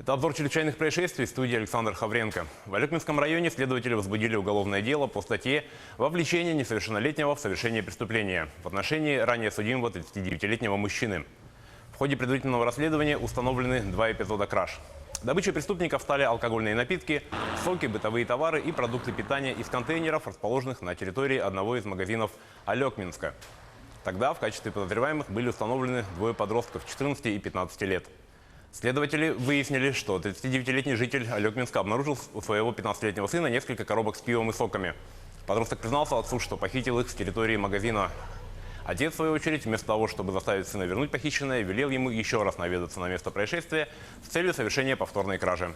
Это обзор чрезвычайных происшествий в студии Александр Хавренко. В Алекминском районе следователи возбудили уголовное дело по статье «Вовлечение несовершеннолетнего в совершение преступления» в отношении ранее судимого 39-летнего мужчины. В ходе предварительного расследования установлены 2 эпизода краж. Добычей преступников стали алкогольные напитки, соки, бытовые товары и продукты питания из контейнеров, расположенных на территории одного из магазинов Алекминска. Тогда в качестве подозреваемых были установлены 2 подростков 14 и 15 лет. Следователи выяснили, что 39-летний житель Алекминска обнаружил у своего 15-летнего сына несколько коробок с пивом и соками. Подросток признался отцу, что похитил их с территории магазина. Отец, в свою очередь, вместо того, чтобы заставить сына вернуть похищенное, велел ему еще раз наведаться на место происшествия с целью совершения повторной кражи.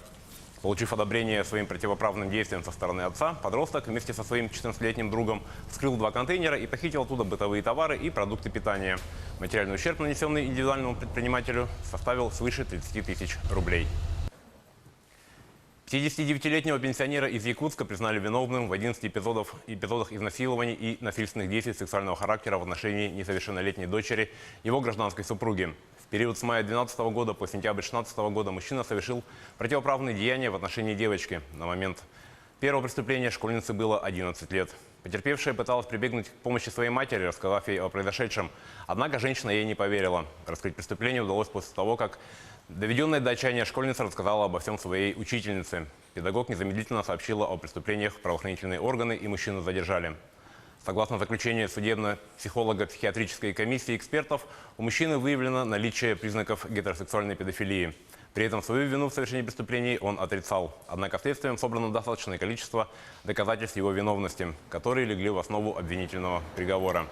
Получив одобрение своим противоправным действиям со стороны отца, подросток вместе со своим 14-летним другом вскрыл 2 контейнера и похитил оттуда бытовые товары и продукты питания. Материальный ущерб, нанесенный индивидуальному предпринимателю, составил свыше 30 тысяч рублей. 59-летнего пенсионера из Якутска признали виновным в 11 эпизодах изнасилований и насильственных действий сексуального характера в отношении несовершеннолетней дочери его гражданской супруги. В период с мая 2012 года по сентябрь 2016 года мужчина совершил противоправные деяния в отношении девочки. На момент первого преступления школьнице было 11 лет. Потерпевшая пыталась прибегнуть к помощи своей матери, рассказав ей о произошедшем. Однако женщина ей не поверила. Раскрыть преступление удалось после того, как доведенная до отчаяния школьница рассказала обо всем своей учительнице. Педагог незамедлительно сообщила о преступлениях в правоохранительные органы, и мужчину задержали. Согласно заключению судебно-психолого-психиатрической комиссии экспертов, у мужчины выявлено наличие признаков гетеросексуальной педофилии. При этом свою вину в совершении преступлений он отрицал. Однако следствием собрано достаточное количество доказательств его виновности, которые легли в основу обвинительного приговора.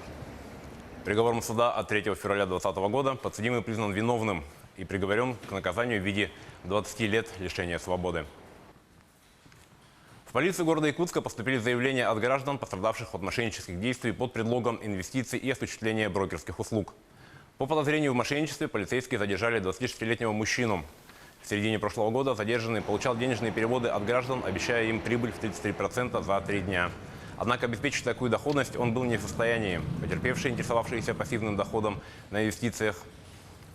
Приговором суда от 3 февраля 2020 года подсудимый признан виновным и приговорен к наказанию в виде 20 лет лишения свободы. В полицию города Якутска поступили заявления от граждан, пострадавших от мошеннических действий под предлогом инвестиций и осуществления брокерских услуг. По подозрению в мошенничестве полицейские задержали 26-летнего мужчину. В середине прошлого года задержанный получал денежные переводы от граждан, обещая им прибыль в 33% за 3 дня. Однако обеспечить такую доходность он был не в состоянии. Потерпевшие, интересовавшиеся пассивным доходом на инвестициях,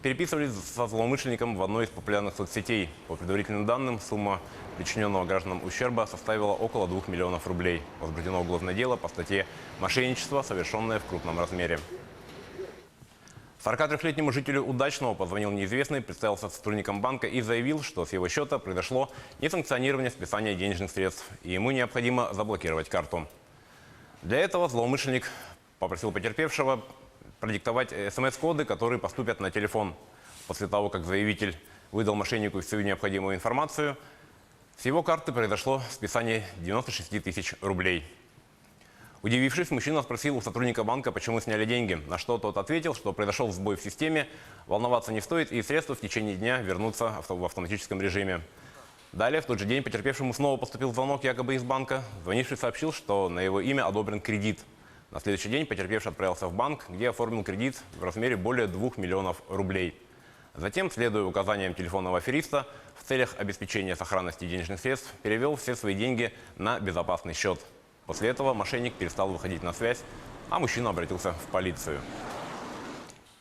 переписывались со злоумышленником в одной из популярных соцсетей. По предварительным данным, сумма причиненного гражданам ущерба составила около 2 миллионов рублей. Возбуждено уголовное дело по статье «Мошенничество, совершенное в крупном размере». 43-летнему жителю Удачного позвонил неизвестный, представился сотрудником банка и заявил, что с его счета произошло несанкционирование списания денежных средств, и ему необходимо заблокировать карту. Для этого злоумышленник попросил потерпевшего продиктовать СМС-коды, которые поступят на телефон. После того, как заявитель выдал мошеннику всю необходимую информацию, с его карты произошло списание 96 тысяч рублей. Удивившись, мужчина спросил у сотрудника банка, почему сняли деньги, на что тот ответил, что произошел сбой в системе, волноваться не стоит и средства в течение дня вернутся в автоматическом режиме. Далее, в тот же день, потерпевшему снова поступил звонок якобы из банка. Звонивший сообщил, что на его имя одобрен кредит. На следующий день потерпевший отправился в банк, где оформил кредит в размере более 2 миллионов рублей. Затем, следуя указаниям телефонного афериста, в целях обеспечения сохранности денежных средств, перевел все свои деньги на безопасный счет. После этого мошенник перестал выходить на связь, а мужчина обратился в полицию.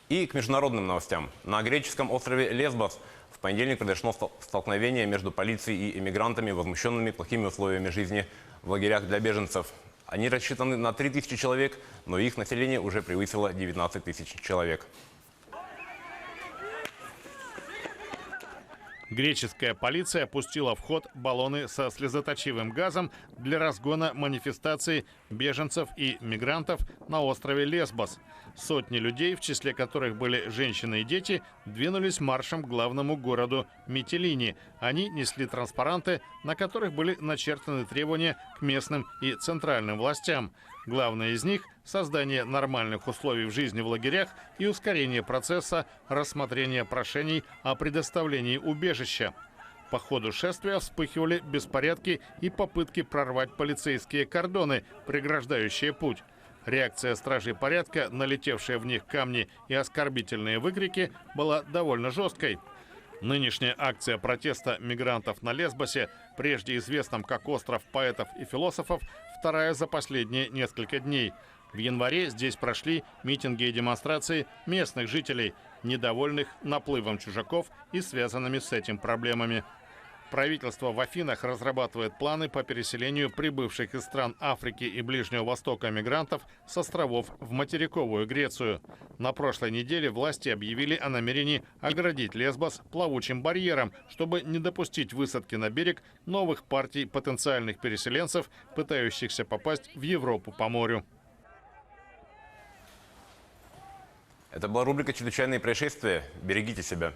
И к международным новостям. На греческом острове Лесбос в понедельник произошло столкновение между полицией и эмигрантами, возмущенными плохими условиями жизни в лагерях для беженцев. Они рассчитаны на 3000 человек, но их население уже превысило 19 тысяч человек. Греческая полиция пустила в ход баллоны со слезоточивым газом для разгона манифестаций беженцев и мигрантов на острове Лесбос. Сотни людей, в числе которых были женщины и дети, двинулись маршем к главному городу Митилини. Они несли транспаранты, на которых были начертаны требования к местным и центральным властям. Главное из них – создание нормальных условий в жизни в лагерях и ускорение процесса рассмотрения прошений о предоставлении убежища. По ходу шествия вспыхивали беспорядки и попытки прорвать полицейские кордоны, преграждающие путь. Реакция стражей порядка, налетевшая в них камни и оскорбительные выкрики, была довольно жесткой. Нынешняя акция протеста мигрантов на Лесбосе, прежде известном как остров поэтов и философов, вторая за последние несколько дней. В январе здесь прошли митинги и демонстрации местных жителей, недовольных наплывом чужаков и связанными с этим проблемами. Правительство в Афинах разрабатывает планы по переселению прибывших из стран Африки и Ближнего Востока мигрантов с островов в материковую Грецию. На прошлой неделе власти объявили о намерении оградить Лесбос плавучим барьером, чтобы не допустить высадки на берег новых партий потенциальных переселенцев, пытающихся попасть в Европу по морю. Это была рубрика «Чрезвычайные происшествия». Берегите себя.